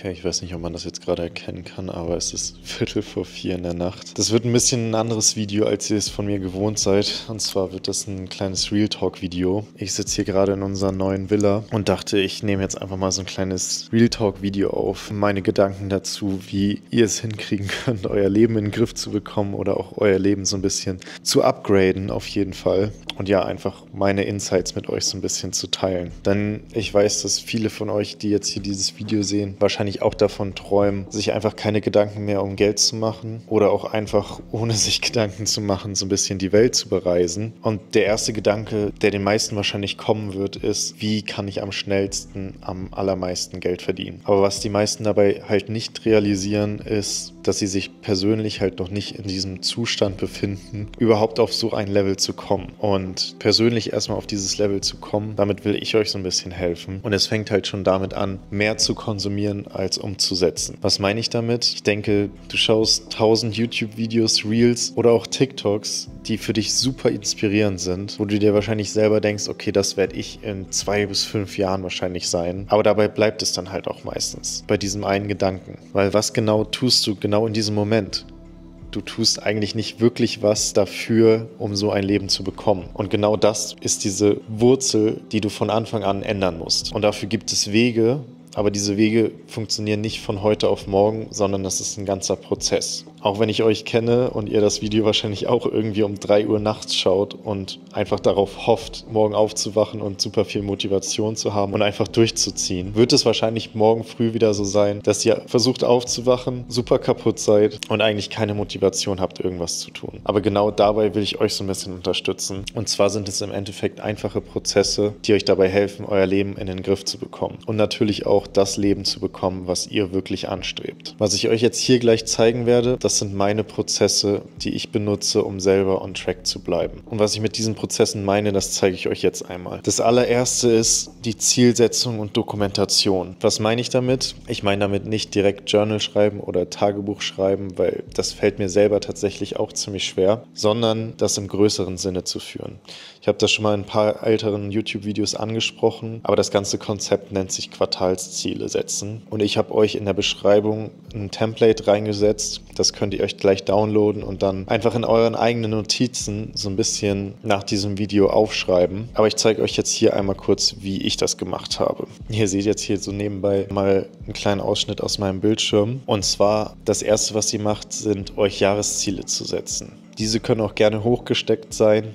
Okay, ich weiß nicht, ob man das jetzt gerade erkennen kann, aber es ist 3:45 in der Nacht. Das wird ein bisschen ein anderes Video, als ihr es von mir gewohnt seid. Und zwar wird das ein kleines Real Talk Video. Ich sitze hier gerade in unserer neuen Villa und dachte, ich nehme jetzt einfach mal so ein kleines Real Talk Video auf. Meine Gedanken dazu, wie ihr es hinkriegen könnt, euer Leben in den Griff zu bekommen oder auch euer Leben so ein bisschen zu upgraden, auf jeden Fall. Und ja, einfach meine Insights mit euch so ein bisschen zu teilen. Denn ich weiß, dass viele von euch, die jetzt hier dieses Video sehen, wahrscheinlich auch davon träumen, sich einfach keine Gedanken mehr um Geld zu machen oder auch einfach, ohne sich Gedanken zu machen, so ein bisschen die Welt zu bereisen. Und der erste Gedanke, der den meisten wahrscheinlich kommen wird, ist, wie kann ich am schnellsten, am allermeisten Geld verdienen? Aber was die meisten dabei halt nicht realisieren, ist, dass sie sich persönlich halt noch nicht in diesem Zustand befinden, überhaupt auf so ein Level zu kommen. Und persönlich erstmal auf dieses Level zu kommen, damit will ich euch so ein bisschen helfen. Und es fängt halt schon damit an, mehr zu konsumieren als umzusetzen. Was meine ich damit? Ich denke, du schaust 1000 YouTube-Videos, Reels oder auch TikToks, die für dich super inspirierend sind, wo du dir wahrscheinlich selber denkst, okay, das werde ich in 2 bis 5 Jahren wahrscheinlich sein. Aber dabei bleibt es dann halt auch meistens bei diesem einen Gedanken. Weil was genau tust du genau in diesem Moment? Du tust eigentlich nicht wirklich was dafür, um so ein Leben zu bekommen. Und genau das ist diese Wurzel, die du von Anfang an ändern musst. Und dafür gibt es Wege, aber diese Wege funktionieren nicht von heute auf morgen, sondern das ist ein ganzer Prozess. Auch wenn ich euch kenne und ihr das Video wahrscheinlich auch irgendwie um 3 Uhr nachts schaut und einfach darauf hofft, morgen aufzuwachen und super viel Motivation zu haben und einfach durchzuziehen, wird es wahrscheinlich morgen früh wieder so sein, dass ihr versucht aufzuwachen, super kaputt seid und eigentlich keine Motivation habt, irgendwas zu tun. Aber genau dabei will ich euch so ein bisschen unterstützen. Und zwar sind es im Endeffekt einfache Prozesse, die euch dabei helfen, euer Leben in den Griff zu bekommen. Und natürlich auch das Leben zu bekommen, was ihr wirklich anstrebt. Was ich euch jetzt hier gleich zeigen werde, das sind meine Prozesse, die ich benutze, um selber on track zu bleiben. Und was ich mit diesen Prozessen meine, das zeige ich euch jetzt einmal. Das allererste ist die Zielsetzung und Dokumentation. Was meine ich damit? Ich meine damit nicht direkt Journal schreiben oder Tagebuch schreiben, weil das fällt mir selber tatsächlich auch ziemlich schwer, sondern das im größeren Sinne zu führen. Ich habe das schon mal in ein paar älteren YouTube-Videos angesprochen, aber das ganze Konzept nennt sich Quartalsziele setzen. Und ich habe euch in der Beschreibung ein Template reingesetzt, das könnt ihr euch gleich downloaden und dann einfach in euren eigenen Notizen so ein bisschen nach diesem Video aufschreiben. Aber ich zeige euch jetzt hier einmal kurz, wie ich das gemacht habe. Ihr seht jetzt hier so nebenbei mal einen kleinen Ausschnitt aus meinem Bildschirm. Und zwar, das erste, was ihr macht, sind euch Jahresziele zu setzen. Diese können auch gerne hochgesteckt sein,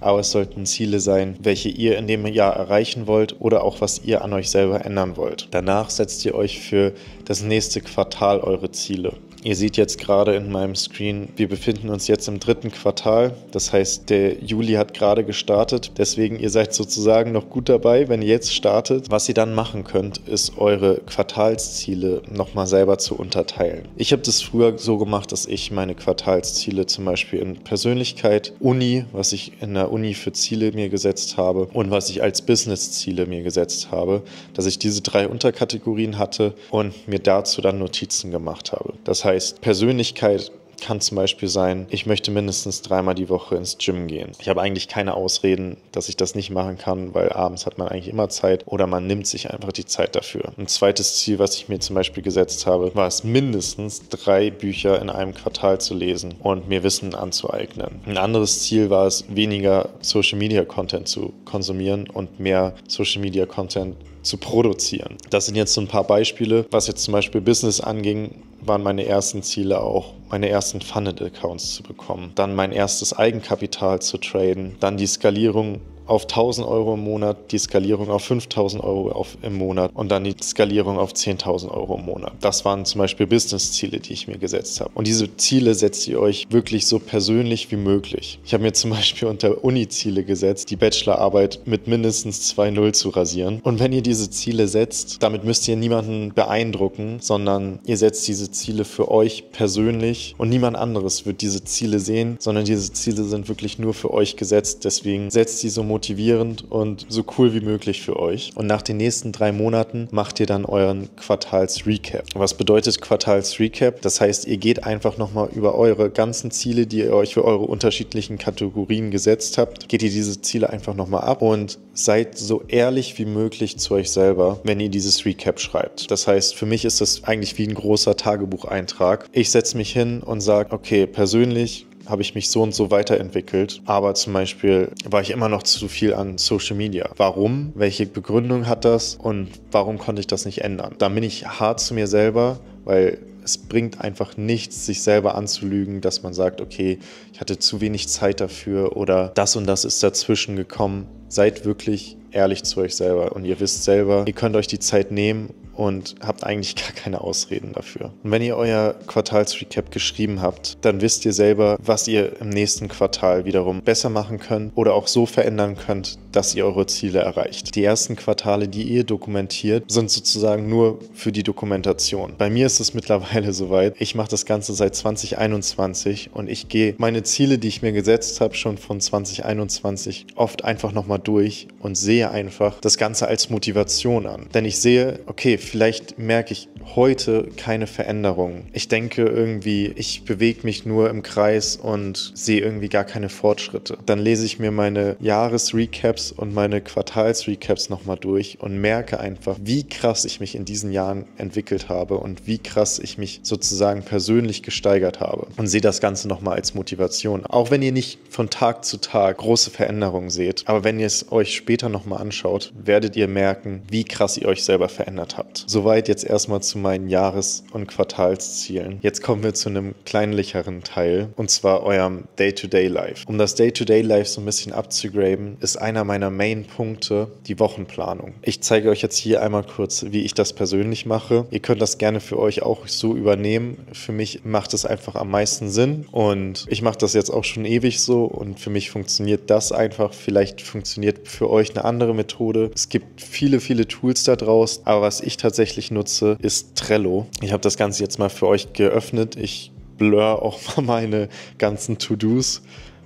aber es sollten Ziele sein, welche ihr in dem Jahr erreichen wollt oder auch was ihr an euch selber ändern wollt. Danach setzt ihr euch für das nächste Quartal eure Ziele. Ihr seht jetzt gerade in meinem Screen, wir befinden uns jetzt im 3. Quartal. Das heißt, der Juli hat gerade gestartet. Deswegen, ihr seid sozusagen noch gut dabei, wenn ihr jetzt startet. Was ihr dann machen könnt, ist eure Quartalsziele nochmal selber zu unterteilen. Ich habe das früher so gemacht, dass ich meine Quartalsziele zum Beispiel in Persönlichkeit, Uni, was ich in der Uni für Ziele mir gesetzt habe und was ich als Business-Ziele mir gesetzt habe, dass ich diese 3 Unterkategorien hatte und mir dazu dann Notizen gemacht habe. Das heißt, Persönlichkeit kann zum Beispiel sein, ich möchte mindestens 3-mal die Woche ins Gym gehen. Ich habe eigentlich keine Ausreden, dass ich das nicht machen kann, weil abends hat man eigentlich immer Zeit oder man nimmt sich einfach die Zeit dafür. Ein zweites Ziel, was ich mir zum Beispiel gesetzt habe, war es mindestens 3 Bücher in einem Quartal zu lesen und mir Wissen anzueignen. Ein anderes Ziel war es, weniger Social Media Content zu konsumieren und mehr Social Media Content zu produzieren. Das sind jetzt so ein paar Beispiele. Was jetzt zum Beispiel Business anging, waren meine ersten Ziele auch, meine ersten Funded-Accounts zu bekommen, dann mein erstes Eigenkapital zu traden, dann die Skalierung auf 1.000 Euro im Monat, die Skalierung auf 5.000 Euro im Monat und dann die Skalierung auf 10.000 Euro im Monat. Das waren zum Beispiel Business-Ziele, die ich mir gesetzt habe. Und diese Ziele setzt ihr euch wirklich so persönlich wie möglich. Ich habe mir zum Beispiel unter Uni-Ziele gesetzt, die Bachelorarbeit mit mindestens 2,0 zu rasieren. Und wenn ihr diese Ziele setzt, damit müsst ihr niemanden beeindrucken, sondern ihr setzt diese Ziele für euch persönlich euch und niemand anderes wird diese Ziele sehen, sondern diese Ziele sind wirklich nur für euch gesetzt. Deswegen setzt sie so motivierend und so cool wie möglich für euch. Und nach den nächsten 3 Monaten macht ihr dann euren Quartals-Recap. Was bedeutet Quartals-Recap? Das heißt, ihr geht einfach nochmal über eure ganzen Ziele, die ihr euch für eure unterschiedlichen Kategorien gesetzt habt, geht ihr diese Ziele einfach nochmal ab und seid so ehrlich wie möglich zu euch selber, wenn ihr dieses Recap schreibt. Das heißt, für mich ist das eigentlich wie ein großer Tagebucheintrag. Ich setze mich hin und sage, okay, persönlich habe ich mich so und so weiterentwickelt, aber zum Beispiel war ich immer noch zu viel an Social Media. Warum? Welche Begründung hat das und warum konnte ich das nicht ändern? Dann bin ich hart zu mir selber, weil es bringt einfach nichts, sich selber anzulügen, dass man sagt, okay, ich hatte zu wenig Zeit dafür oder das und das ist dazwischen gekommen. Seid wirklich ehrlich zu euch selber und ihr wisst selber, ihr könnt euch die Zeit nehmen und habt eigentlich gar keine Ausreden dafür. Und wenn ihr euer Quartalsrecap geschrieben habt, dann wisst ihr selber, was ihr im nächsten Quartal wiederum besser machen könnt oder auch so verändern könnt, dass ihr eure Ziele erreicht. Die ersten Quartale, die ihr dokumentiert, sind sozusagen nur für die Dokumentation. Bei mir ist es mittlerweile soweit, ich mache das Ganze seit 2021 und ich gehe meine Ziele, die ich mir gesetzt habe, schon von 2021 oft einfach nochmal durch und sehe einfach das Ganze als Motivation an. Denn ich sehe, okay, vielleicht merke ich heute keine Veränderung. Ich denke irgendwie, ich bewege mich nur im Kreis und sehe irgendwie gar keine Fortschritte. Dann lese ich mir meine Jahresrecaps und meine Quartalsrecaps nochmal durch und merke einfach, wie krass ich mich in diesen Jahren entwickelt habe und wie krass ich mich sozusagen persönlich gesteigert habe und sehe das Ganze nochmal als Motivation. Auch wenn ihr nicht von Tag zu Tag große Veränderungen seht, aber wenn ihr es euch später nochmal anschaut, werdet ihr merken, wie krass ihr euch selber verändert habt. Soweit jetzt erstmal zu meinen Jahres- und Quartalszielen. Jetzt kommen wir zu einem kleinlicheren Teil, und zwar eurem Day-to-Day-Life. Um das Day-to-Day-Life so ein bisschen abzugraden, ist einer meiner Main-Punkte die Wochenplanung. Ich zeige euch jetzt hier einmal kurz, wie ich das persönlich mache. Ihr könnt das gerne für euch auch so übernehmen. Für mich macht es einfach am meisten Sinn und ich mache das jetzt auch schon ewig so und für mich funktioniert das einfach. Vielleicht funktioniert für euch eine andere Methode. Es gibt viele, viele Tools da draußen, aber was ich tatsächlich nutze, ist Trello. Ich habe das Ganze jetzt mal für euch geöffnet. Ich blur auch mal meine ganzen To-Dos,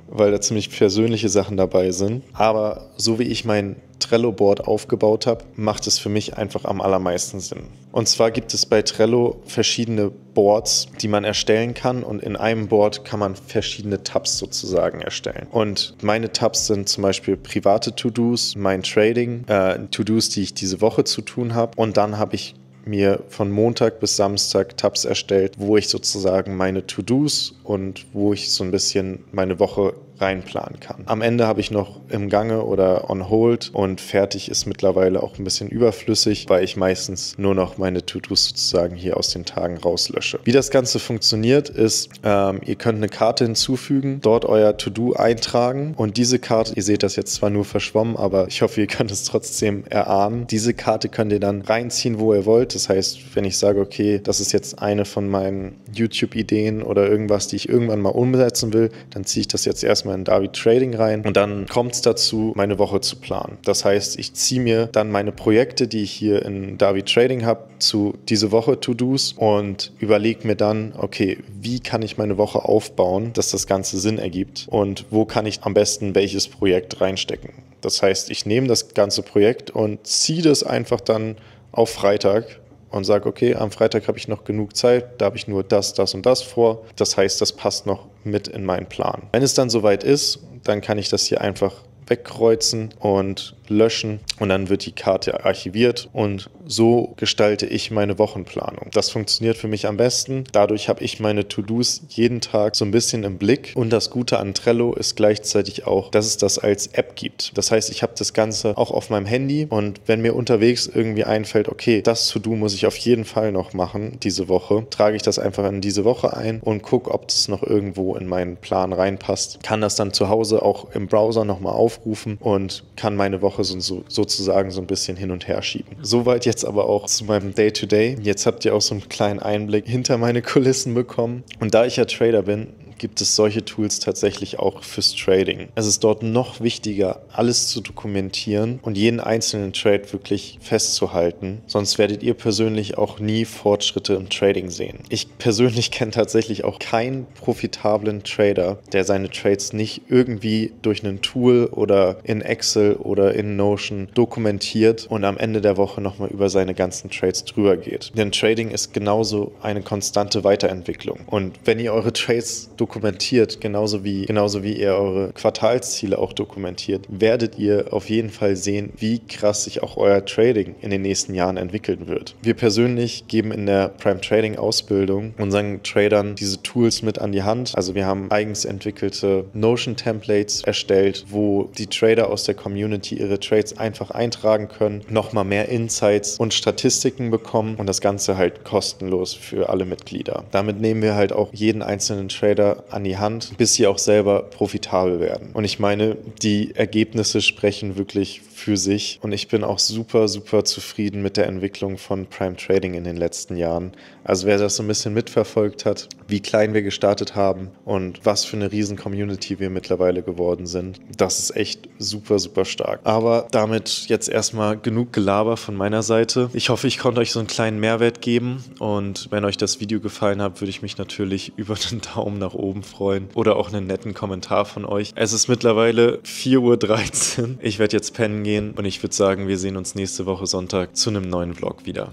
weil da ziemlich persönliche Sachen dabei sind. Aber so wie ich mein Trello-Board aufgebaut habe, macht es für mich einfach am allermeisten Sinn. Und zwar gibt es bei Trello verschiedene Boards, die man erstellen kann und in einem Board kann man verschiedene Tabs sozusagen erstellen. Und meine Tabs sind zum Beispiel private To-Dos, mein Trading, To-Dos, die ich diese Woche zu tun habe und dann habe ich mir von Montag bis Samstag Tabs erstellt, wo ich sozusagen meine To-Dos und wo ich so ein bisschen meine Woche reinplanen kann. Am Ende habe ich noch im Gange oder on hold und fertig ist mittlerweile auch ein bisschen überflüssig, weil ich meistens nur noch meine To-Dos sozusagen hier aus den Tagen rauslösche. Wie das Ganze funktioniert ist, ihr könnt eine Karte hinzufügen, dort euer To-Do eintragen und diese Karte, ihr seht das jetzt zwar nur verschwommen, aber ich hoffe, ihr könnt es trotzdem erahnen. Diese Karte könnt ihr dann reinziehen, wo ihr wollt. Das heißt, wenn ich sage, okay, das ist jetzt eine von meinen YouTube-Ideen oder irgendwas, die ich irgendwann mal umsetzen will, dann ziehe ich das jetzt erstmal in Davi Trading rein und dann kommt es dazu, meine Woche zu planen. Das heißt, ich ziehe mir dann meine Projekte, die ich hier in Davi Trading habe, zu diese Woche To-Dos und überlege mir dann, okay, wie kann ich meine Woche aufbauen, dass das Ganze Sinn ergibt und wo kann ich am besten welches Projekt reinstecken. Das heißt, ich nehme das ganze Projekt und ziehe das einfach dann auf Freitag und sage, okay, am Freitag habe ich noch genug Zeit, da habe ich nur das, das und das vor. Das heißt, das passt noch mit in meinen Plan. Wenn es dann soweit ist, dann kann ich das hier einfach wegkreuzen und löschen und dann wird die Karte archiviert und so gestalte ich meine Wochenplanung. Das funktioniert für mich am besten. Dadurch habe ich meine To-Dos jeden Tag so ein bisschen im Blick und das Gute an Trello ist gleichzeitig auch, dass es das als App gibt. Das heißt, ich habe das Ganze auch auf meinem Handy und wenn mir unterwegs irgendwie einfällt, okay, das To-Do muss ich auf jeden Fall noch machen diese Woche, trage ich das einfach in diese Woche ein und gucke, ob das noch irgendwo in meinen Plan reinpasst. Kann das dann zu Hause auch im Browser nochmal aufrufen und kann meine Woche sozusagen so ein bisschen hin und her schieben. Soweit jetzt aber auch zu meinem Day-to-Day. Jetzt habt ihr auch so einen kleinen Einblick hinter meine Kulissen bekommen. Und da ich ja Trader bin, gibt es solche Tools tatsächlich auch fürs Trading. Es ist dort noch wichtiger, alles zu dokumentieren und jeden einzelnen Trade wirklich festzuhalten, sonst werdet ihr persönlich auch nie Fortschritte im Trading sehen. Ich persönlich kenne tatsächlich auch keinen profitablen Trader, der seine Trades nicht irgendwie durch ein Tool oder in Excel oder in Notion dokumentiert und am Ende der Woche nochmal über seine ganzen Trades drüber geht. Denn Trading ist genauso eine konstante Weiterentwicklung. Und wenn ihr eure Trades dokumentiert, genauso wie ihr eure Quartalsziele auch dokumentiert, werdet ihr auf jeden Fall sehen, wie krass sich auch euer Trading in den nächsten Jahren entwickeln wird. Wir persönlich geben in der Prime Trading Ausbildung unseren Tradern diese Tools mit an die Hand. Also wir haben eigens entwickelte Notion-Templates erstellt, wo die Trader aus der Community ihre Trades einfach eintragen können, nochmal mehr Insights und Statistiken bekommen und das Ganze halt kostenlos für alle Mitglieder. Damit nehmen wir halt auch jeden einzelnen Trader an die Hand, bis sie auch selber profitabel werden. Und ich meine, die Ergebnisse sprechen wirklich für sich und ich bin auch super, super zufrieden mit der Entwicklung von Prime Trading in den letzten Jahren. Also wer das so ein bisschen mitverfolgt hat, wie klein wir gestartet haben und was für eine riesen Community wir mittlerweile geworden sind, das ist echt super, super stark. Aber damit jetzt erstmal genug Gelaber von meiner Seite. Ich hoffe, ich konnte euch so einen kleinen Mehrwert geben und wenn euch das Video gefallen hat, würde ich mich natürlich über einen Daumen nach oben freuen oder auch einen netten Kommentar von euch. Es ist mittlerweile 4:13 Uhr. Ich werde jetzt pennen gehen und ich würde sagen, wir sehen uns nächste Woche Sonntag zu einem neuen Vlog wieder.